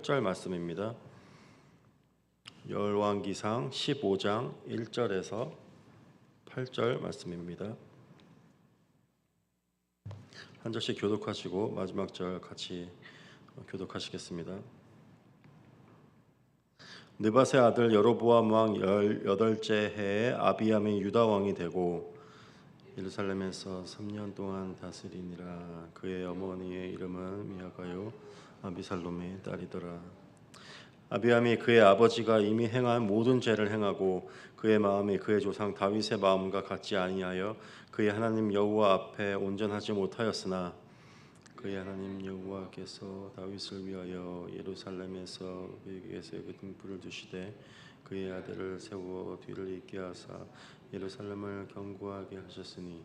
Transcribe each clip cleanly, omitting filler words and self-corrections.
8절 말씀입니다. 열왕기상 15장 1절에서 8절 말씀입니다. 한 절씩 교독하시고 마지막 절 같이 교독하시겠습니다. 느밧의 아들 여로보암 왕 18째 해에 아비암이 유다 왕이 되고 예루살렘에서 3년 동안 다스리니라. 그의 어머니의 이름은 미아가요 아비살롬의 딸이더라. 아비암이 그의 아버지가 이미 행한 모든 죄를 행하고 그의 마음이 그의 조상 다윗의 마음과 같지 아니하여 그의 하나님 여호와 앞에 온전하지 못하였으나 그의 하나님 여호와께서 다윗을 위하여 예루살렘에서 그에게서 그 등불을 두시되 그의 아들을 세워 뒤를 잇게 하사 예루살렘을 견고하게 하셨으니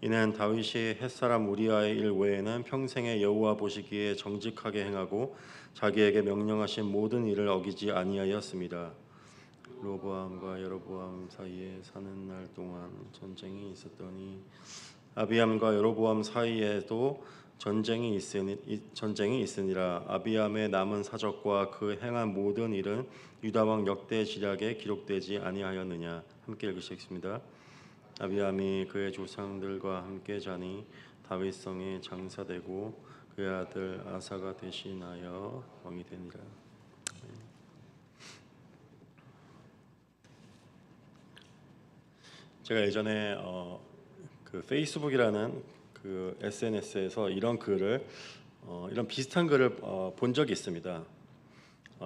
이는 다윗이 햇사람 우리아의 일 외에는 평생에 여호와 보시기에 정직하게 행하고 자기에게 명령하신 모든 일을 어기지 아니하였습니다. 로보암과 여로보암 사이에 사는 날 동안 전쟁이 있었더니 아비암과 여로보암 사이에도 전쟁이 있으니라. 아비암의 남은 사적과 그 행한 모든 일은 유다 왕 역대 지략에 기록되지 아니하였느냐. 함께 읽으시겠습니다. 아비암이 그의 조상들과 함께 자니 다윗성에 장사되고 그의 아들 아사가 대신하여 왕이 되니라. 제가 예전에 그 페이스북이라는 그 SNS에서 이런 글을 이런 비슷한 글을 본 적이 있습니다.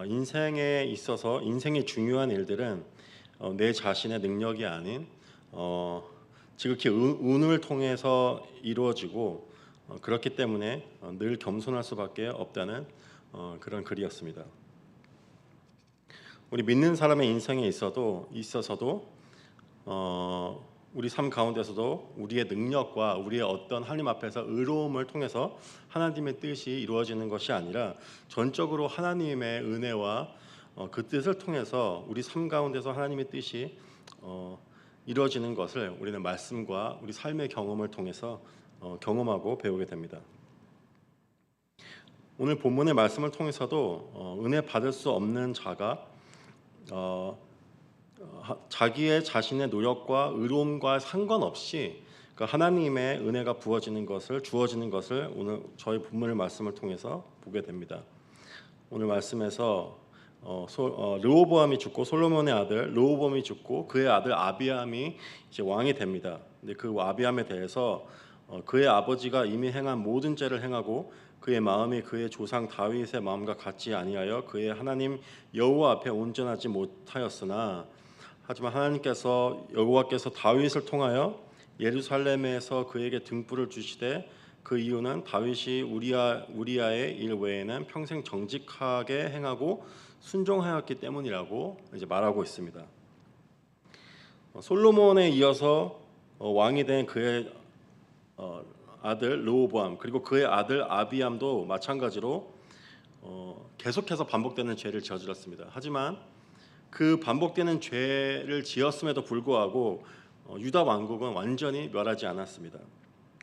인생에 있어서 인생의 중요한 일들은 내 자신의 능력이 아닌 지극히 운을 통해서 이루어지고 그렇기 때문에 늘 겸손할 수밖에 없다는 그런 글이었습니다. 우리 믿는 사람의 인생에 있어서도 우리 삶 가운데서도 우리의 능력과 우리의 어떤 하나님 앞에서 의로움을 통해서 하나님의 뜻이 이루어지는 것이 아니라 전적으로 하나님의 은혜와 그 뜻을 통해서 우리 삶 가운데서 하나님의 뜻이 이루어지는 것을 우리는 말씀과 우리 삶의 경험을 통해서 경험하고 배우게 됩니다. 오늘 본문의 말씀을 통해서도 은혜 받을 수 없는 자가 자기의 자신의 노력과 의로움과 상관없이 하나님의 은혜가 주어지는 것을 오늘 저희 본문의 말씀을 통해서 보게 됩니다. 오늘 말씀에서 르호보암이 죽고 솔로몬의 아들 르호보암이 죽고 그의 아들 아비암이 이제 왕이 됩니다. 근데 그 아비암에 대해서 그의 아버지가 이미 행한 모든 죄를 행하고 그의 마음이 그의 조상 다윗의 마음과 같지 아니하여 그의 하나님 여호와 앞에 온전하지 못하였으나 하지만 하나님께서 여호와께서 다윗을 통하여 예루살렘에서 그에게 등불을 주시되 그 이유는 다윗이 우리아의 일 외에는 평생 정직하게 행하고 순종하였기 때문이라고 이제 말하고 있습니다. 솔로몬에 이어서 왕이 된 그의 아들 르호보암 그리고 그의 아들 아비암도 마찬가지로 계속해서 반복되는 죄를 저질렀습니다. 하지만 그 반복되는 죄를 지었음에도 불구하고 유다 왕국은 완전히 멸하지 않았습니다.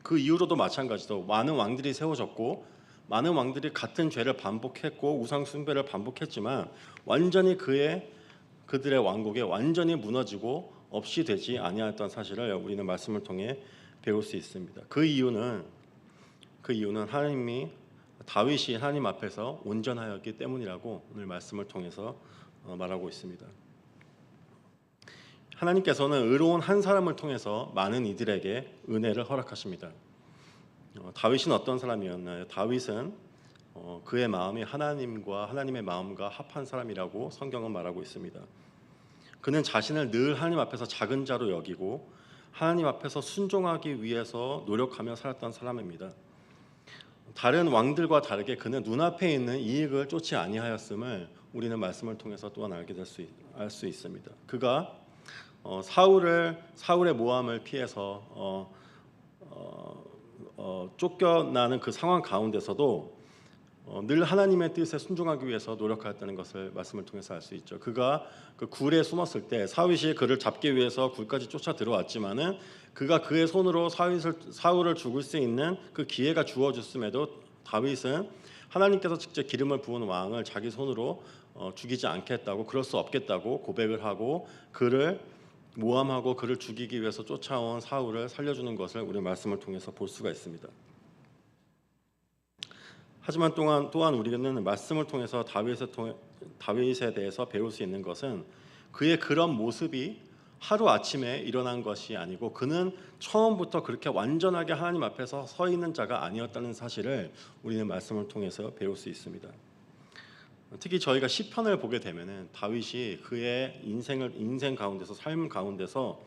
그 이후로도 마찬가지로 많은 왕들이 세워졌고 많은 왕들이 같은 죄를 반복했고 우상 숭배를 반복했지만 완전히 그들의 왕국에 완전히 무너지고 없이 되지 아니하였던 사실을 우리는 말씀을 통해 배울 수 있습니다. 그 이유는 다윗이 하나님 앞에서 온전하였기 때문이라고 오늘 말씀을 통해서 말하고 있습니다. 하나님께서는 의로운 한 사람을 통해서 많은 이들에게 은혜를 허락하십니다. 다윗은 어떤 사람이었나요? 다윗은 그의 마음이 하나님의 마음과 합한 사람이라고 성경은 말하고 있습니다. 그는 자신을 늘 하나님 앞에서 작은 자로 여기고 하나님 앞에서 순종하기 위해서 노력하며 살았던 사람입니다. 다른 왕들과 다르게 그는 눈앞에 있는 이익을 쫓지 아니하였음을 우리는 말씀을 통해서 또한 알 수 있습니다. 그가 사울의 모함을 피해서 쫓겨나는 그 상황 가운데서도 늘 하나님의 뜻에 순종하기 위해서 노력하였다는 것을 말씀을 통해서 알 수 있죠. 그가 그 굴에 숨었을 때 사윗이 그를 잡기 위해서 굴까지 쫓아 들어왔지만은 그가 그의 손으로 사울을 죽일 수 있는 그 기회가 주어졌음에도 다윗은 하나님께서 직접 기름을 부은 왕을 자기 손으로 죽이지 않겠다고, 그럴 수 없겠다고 고백을 하고 그를 모함하고 그를 죽이기 위해서 쫓아온 사울을 살려주는 것을 우리 말씀을 통해서 볼 수가 있습니다. 하지만 또한 우리는 말씀을 통해서 다윗에 대해서 배울 수 있는 것은 그의 그런 모습이 하루아침에 일어난 것이 아니고 그는 처음부터 그렇게 완전하게 하나님 앞에서 서 있는 자가 아니었다는 사실을 우리는 말씀을 통해서 배울 수 있습니다. 특히 저희가 시편을 보게 되면은 다윗이 그의 인생 가운데서, 삶 가운데서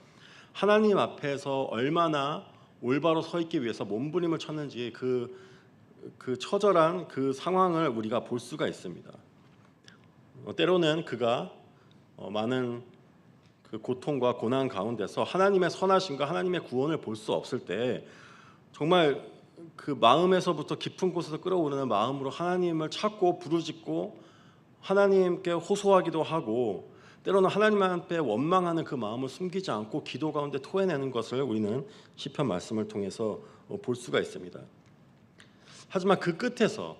하나님 앞에서 얼마나 올바로 서 있기 위해서 몸부림을 쳤는지 그 처절한 그 상황을 우리가 볼 수가 있습니다. 때로는 그가 많은 그 고통과 고난 가운데서 하나님의 선하심과 하나님의 구원을 볼 수 없을 때 정말 그 마음에서부터 깊은 곳에서 끓어오르는 마음으로 하나님을 찾고 부르짖고 하나님께 호소하기도 하고, 때로는 하나님 앞에 원망하는 그 마음을 숨기지 않고 기도 가운데 토해내는 것을 우리는 시편 말씀을 통해서 볼 수가 있습니다. 하지만 그 끝에서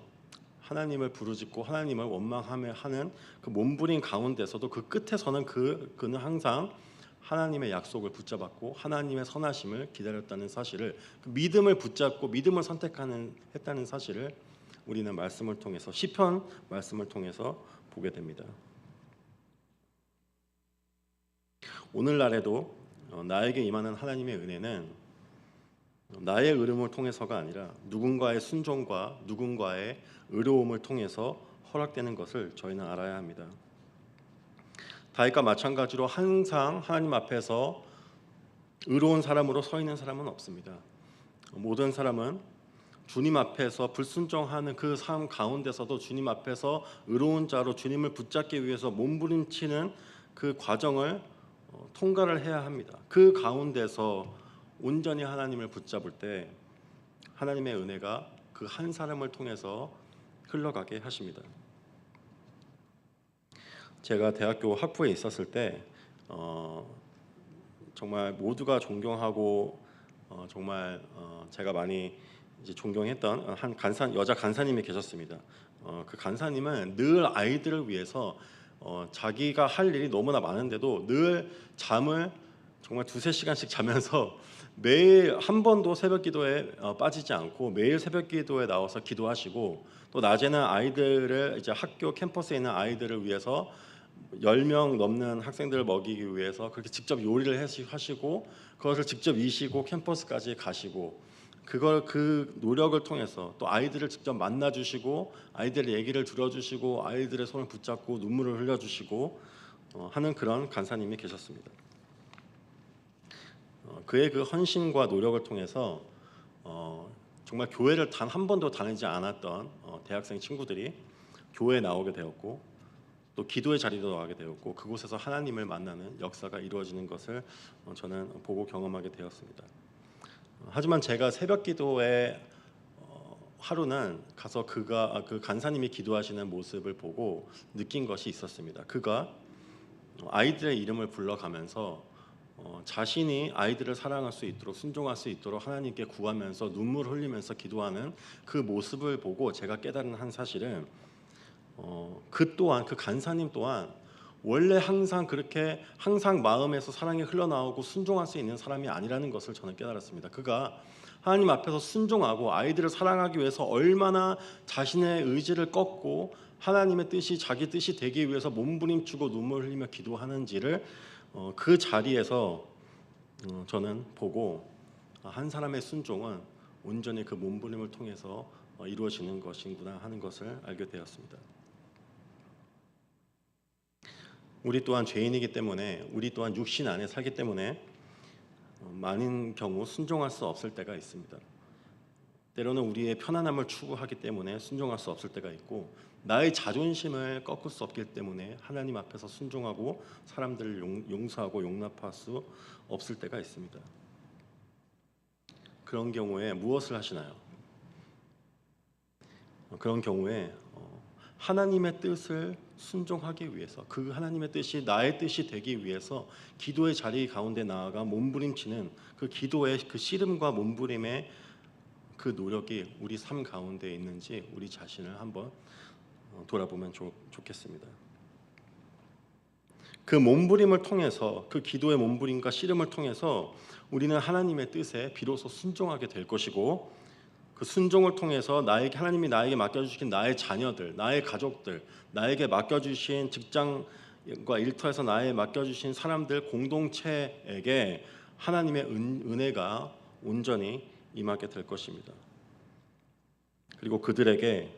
하나님을 부르짖고 하나님을 원망하며 하는 그 몸부림 가운데서도 그 끝에서는 그는 항상 하나님의 약속을 붙잡았고 하나님의 선하심을 기다렸다는 사실을, 그 믿음을 붙잡고 믿음을 했다는 사실을 우리는 말씀을 통해서, 시편 말씀을 통해서 보게 됩니다. 오늘날에도 나에게 임하는 하나님의 은혜는 나의 의름을 통해서가 아니라 누군가의 순종과 누군가의 의로움을 통해서 허락되는 것을 저희는 알아야 합니다. 다윗과 마찬가지로 항상 하나님 앞에서 의로운 사람으로 서 있는 사람은 없습니다. 모든 사람은 주님 앞에서 불순종하는 그 삶 가운데서도 주님 앞에서 의로운 자로 주님을 붙잡기 위해서 몸부림치는 그 과정을 통과를 해야 합니다. 그 가운데서 온전히 하나님을 붙잡을 때 하나님의 은혜가 그 한 사람을 통해서 흘러가게 하십니다. 제가 대학교 학부에 있었을 때 정말 모두가 존경하고 정말 제가 많이 이제 존경했던 여자 간사님이 계셨습니다. 그 간사님은 늘 아이들을 위해서 자기가 할 일이 너무나 많은데도 늘 잠을 정말 2-3시간씩 자면서 매일 한 번도 새벽 기도에 빠지지 않고 매일 새벽 기도에 나와서 기도하시고, 또 낮에는 아이들을, 이제 학교 캠퍼스에 있는 아이들을 위해서 10명 넘는 학생들을 먹이기 위해서 그렇게 직접 요리를 하시고 그것을 직접 이시고 캠퍼스까지 가시고, 그 노력을 통해서 또 아이들을 직접 만나 주시고 아이들의 얘기를 들어주시고 아이들의 손을 붙잡고 눈물을 흘려주시고 하는 그런 간사님이 계셨습니다. 그의 그 헌신과 노력을 통해서 정말 교회를 단 한 번도 다니지 않았던 대학생 친구들이 교회에 나오게 되었고, 또 기도의 자리도 나가게 되었고, 그곳에서 하나님을 만나는 역사가 이루어지는 것을 저는 보고 경험하게 되었습니다. 하지만 제가 새벽 기도에 하루는 가서 그 간사님이 기도하시는 모습을 보고 느낀 것이 있었습니다. 그가 아이들의 이름을 불러가면서 자신이 아이들을 사랑할 수 있도록, 순종할 수 있도록 하나님께 구하면서 눈물 흘리면서 기도하는 그 모습을 보고 제가 깨달은 한 사실은 그 간사님 또한 원래 항상 마음에서 사랑이 흘러나오고 순종할 수 있는 사람이 아니라는 것을 저는 깨달았습니다. 그가 하나님 앞에서 순종하고 아이들을 사랑하기 위해서 얼마나 자신의 의지를 꺾고 하나님의 뜻이 자기 뜻이 되기 위해서 몸부림치고 눈물 흘리며 기도하는지를 그 자리에서 저는 보고 한 사람의 순종은 온전히 그 몸부림을 통해서 이루어지는 것이구나 하는 것을 알게 되었습니다. 우리 또한 죄인이기 때문에, 우리 또한 육신 안에 살기 때문에 많은 경우 순종할 수 없을 때가 있습니다. 때로는 우리의 편안함을 추구하기 때문에 순종할 수 없을 때가 있고, 나의 자존심을 꺾을 수 없기 때문에 하나님 앞에서 순종하고 사람들을 용서하고 용납할 수 없을 때가 있습니다. 그런 경우에 무엇을 하시나요? 그런 경우에 하나님의 뜻을 순종하기 위해서, 그 하나님의 뜻이 나의 뜻이 되기 위해서 기도의 자리 가운데 나아가 몸부림치는 그 기도의 그 씨름과 몸부림에 그 노력이 우리 삶 가운데 있는지 우리 자신을 한번 돌아보면 좋겠습니다. 그 몸부림을 통해서, 그 기도의 몸부림과 씨름을 통해서 우리는 하나님의 뜻에 비로소 순종하게 될 것이고, 그 순종을 통해서 하나님이 나에게 맡겨주신 나의 자녀들, 나의 가족들, 나에게 맡겨주신 직장과 일터에서 나에게 맡겨주신 사람들 공동체에게 하나님의 은혜가 온전히 임하게 될 것입니다. 그리고 그들에게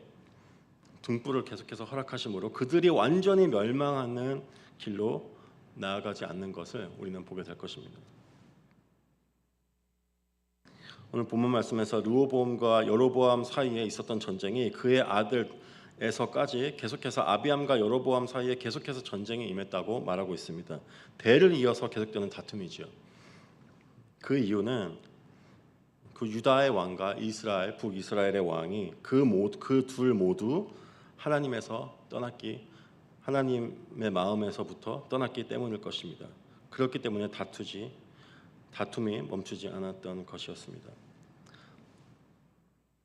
등불을 계속해서 허락하심으로 그들이 완전히 멸망하는 길로 나아가지 않는 것을 우리는 보게 될 것입니다. 오늘 본문 말씀에서 르호보암과 여로보암 사이에 있었던 전쟁이 그의 아들에서까지 계속해서 아비암과 여로보암 사이에 계속해서 전쟁이 임했다고 말하고 있습니다. 대를 이어서 계속되는 다툼이죠. 그 이유는 그 유다의 왕과 북이스라엘의 왕이 그 둘 모두 하나님의 마음에서부터 떠났기 때문일 것입니다. 그렇기 때문에 다툼이 멈추지 않았던 것이었습니다.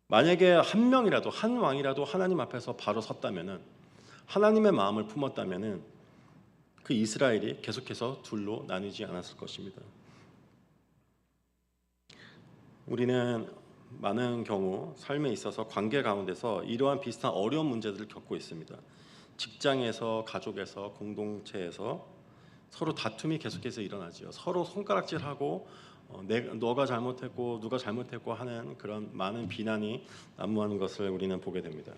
만약에 한 왕이라도 하나님 앞에서 바로 섰다면은, 하나님의 마음을 품었다면은 그 이스라엘이 계속해서 둘로 나뉘지 않았을 것입니다. 우리는 많은 경우 삶에 있어서 관계 가운데서 이러한 비슷한 어려운 문제들을 겪고 있습니다. 직장에서, 가족에서, 공동체에서 서로 다툼이 계속해서 일어나죠. 서로 손가락질하고 너가 잘못했고 누가 잘못했고 하는 그런 많은 비난이 난무하는 것을 우리는 보게 됩니다.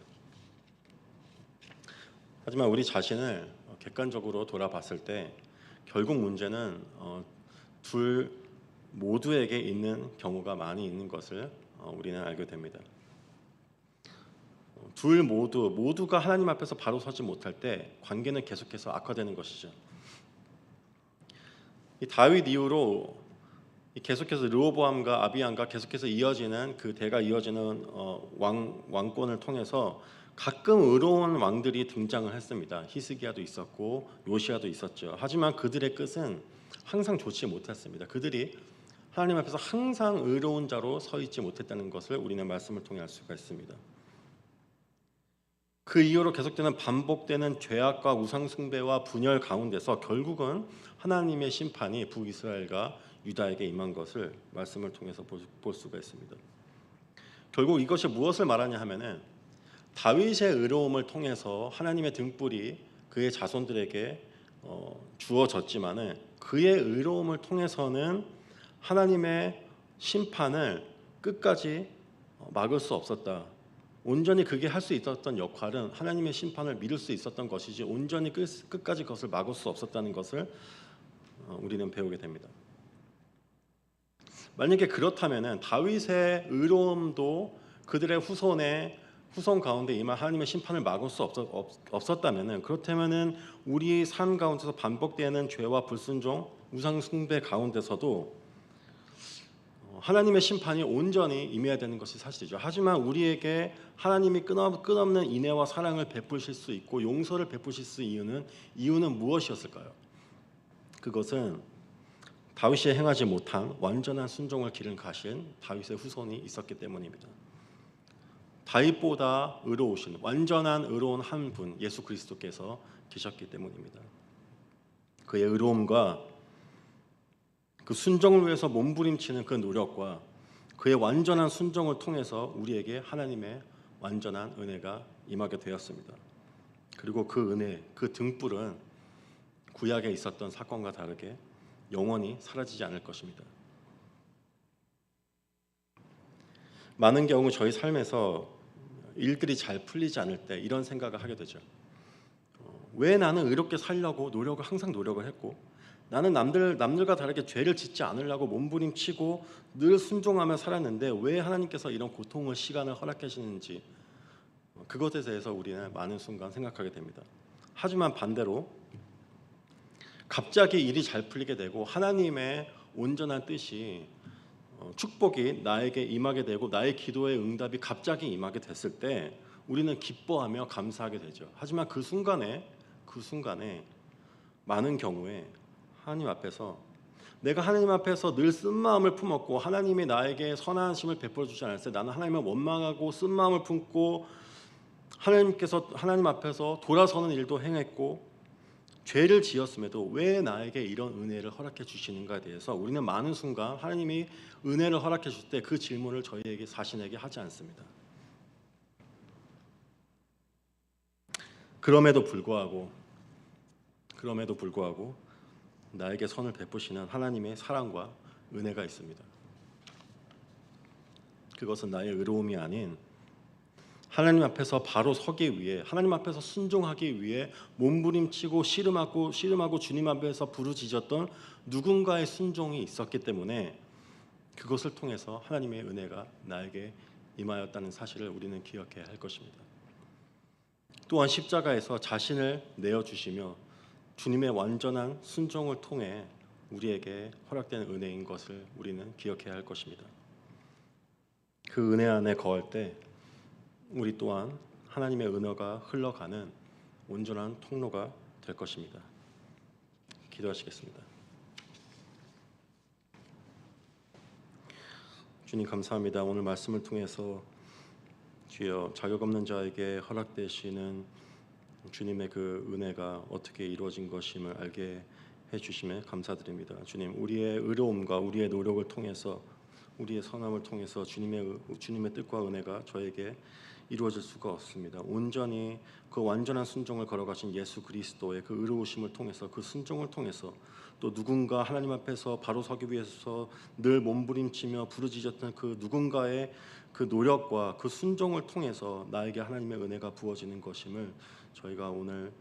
하지만 우리 자신을 객관적으로 돌아봤을 때 결국 문제는 둘 모두에게 있는 경우가 많이 있는 것을 우리는 알게 됩니다. 둘 모두가 하나님 앞에서 바로 서지 못할 때 관계는 계속해서 악화되는 것이죠. 이 다윗 이후로 계속해서 르호보암과 아비암과 계속해서 이어지는 그 대가 이어지는 왕권을 통해서 가끔 의로운 왕들이 등장을 했습니다. 히스기야도 있었고 요시야도 있었죠. 하지만 그들의 끝은 항상 좋지 못했습니다. 그들이 하나님 앞에서 항상 의로운 자로 서 있지 못했다는 것을 우리는 말씀을 통해 알 수가 있습니다. 그 이후로 계속되는 반복되는 죄악과 우상 숭배와 분열 가운데서 결국은 하나님의 심판이 북이스라엘과 유다에게 임한 것을 말씀을 통해서 볼 수가 있습니다. 결국 이것이 무엇을 말하냐 하면은 다윗의 의로움을 통해서 하나님의 등불이 그의 자손들에게 주어졌지만은 그의 의로움을 통해서는 하나님의 심판을 끝까지 막을 수 없었다. 온전히 그게 할 수 있었던 역할은 하나님의 심판을 미룰 수 있었던 것이지 온전히 끝까지 그것을 막을 수 없었다는 것을 우리는 배우게 됩니다. 만약에 그렇다면은 다윗의 의로움도 그들의 후손 가운데 임한 하나님의 심판을 막을 수 없었다면은, 그렇다면은 우리 삶 가운데서 반복되는 죄와 불순종, 우상 숭배 가운데서도 하나님의 심판이 온전히 임해야 되는 것이 사실이죠. 하지만 우리에게 하나님이 끝없는 인애와 사랑을 베푸실 수 있고 용서를 베푸실 수 있는 이유는 무엇이었을까요? 그것은 다윗이 행하지 못한 완전한 순종을 기른 가신 다윗의 후손이 있었기 때문입니다. 다윗보다 의로우신 완전한 의로운 한 분 예수 그리스도께서 계셨기 때문입니다. 그의 의로움과 그 순종을 위해서 몸부림치는 그 노력과 그의 완전한 순종을 통해서 우리에게 하나님의 완전한 은혜가 임하게 되었습니다. 그리고 그 은혜, 그 등불은 구약에 있었던 사건과 다르게 영원히 사라지지 않을 것입니다. 많은 경우 저희 삶에서 일들이 잘 풀리지 않을 때 이런 생각을 하게 되죠. 왜 나는 의롭게 살려고 항상 노력을 했고, 나는 남들과 다르게 죄를 짓지 않으려고 몸부림치고 늘 순종하며 살았는데 왜 하나님께서 이런 고통을 시간을 허락하시는지, 그것에 대해서 우리는 많은 순간 생각하게 됩니다. 하지만 반대로 갑자기 일이 잘 풀리게 되고 하나님의 온전한 뜻이 축복이 나에게 임하게 되고 나의 기도의 응답이 갑자기 임하게 됐을 때 우리는 기뻐하며 감사하게 되죠. 하지만 그 순간에 많은 경우에 하나님 앞에서 내가 하나님 앞에서 늘 쓴 마음을 품었고 하나님이 나에게 선하심을 베풀어 주지 않았을 때 나는 하나님을 원망하고 쓴 마음을 품고 하나님 앞에서 돌아서는 일도 행했고 죄를 지었음에도 왜 나에게 이런 은혜를 허락해 주시는가에 대해서 우리는 많은 순간 하나님이 은혜를 허락해 줄 때 그 질문을 저희에게 자신에게 하지 않습니다. 그럼에도 불구하고 나에게 선을 베푸시는 하나님의 사랑과 은혜가 있습니다. 그것은 나의 의로움이 아닌 하나님 앞에서 바로 서기 위해, 하나님 앞에서 순종하기 위해 몸부림치고 씨름하고 주님 앞에서 부르짖었던 누군가의 순종이 있었기 때문에 그것을 통해서 하나님의 은혜가 나에게 임하였다는 사실을 우리는 기억해야 할 것입니다. 또한 십자가에서 자신을 내어주시며 주님의 완전한 순종을 통해 우리에게 허락된 은혜인 것을 우리는 기억해야 할 것입니다. 그 은혜 안에 거할 때 우리 또한 하나님의 은혜가 흘러가는 온전한 통로가 될 것입니다. 기도하시겠습니다. 주님 감사합니다. 오늘 말씀을 통해서 주여 자격 없는 자에게 허락되시는 주님의 그 은혜가 어떻게 이루어진 것임을 알게 해주심에 감사드립니다. 주님, 우리의 의로움과 우리의 노력을 통해서 우리의 선함을 통해서 주님의 뜻과 은혜가 저에게 이루어질 수가 없습니다. 온전히 그 완전한 순종을 걸어가신 예수 그리스도의 그 의로우심을 통해서 그 순종을 통해서 또 누군가 하나님 앞에서 바로 서기 위해서 늘 몸부림치며 부르짖었던 그 누군가의 그 노력과 그 순종을 통해서 나에게 하나님의 은혜가 부어지는 것임을 저희가 오늘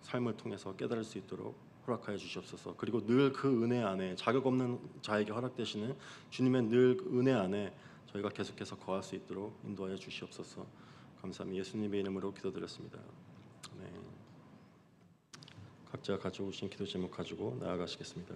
삶을 통해서 깨달을 수 있도록 허락하여 주시옵소서. 그리고 늘 그 은혜 안에 자격 없는 자에게 허락되시는 주님의 늘 은혜 안에 저희가 계속해서 거할 수 있도록 인도하여 주시옵소서. 감사합니다. 예수님의 이름으로 기도드렸습니다. 네. 각자 가져오신 기도 제목 가지고 나아가시겠습니다.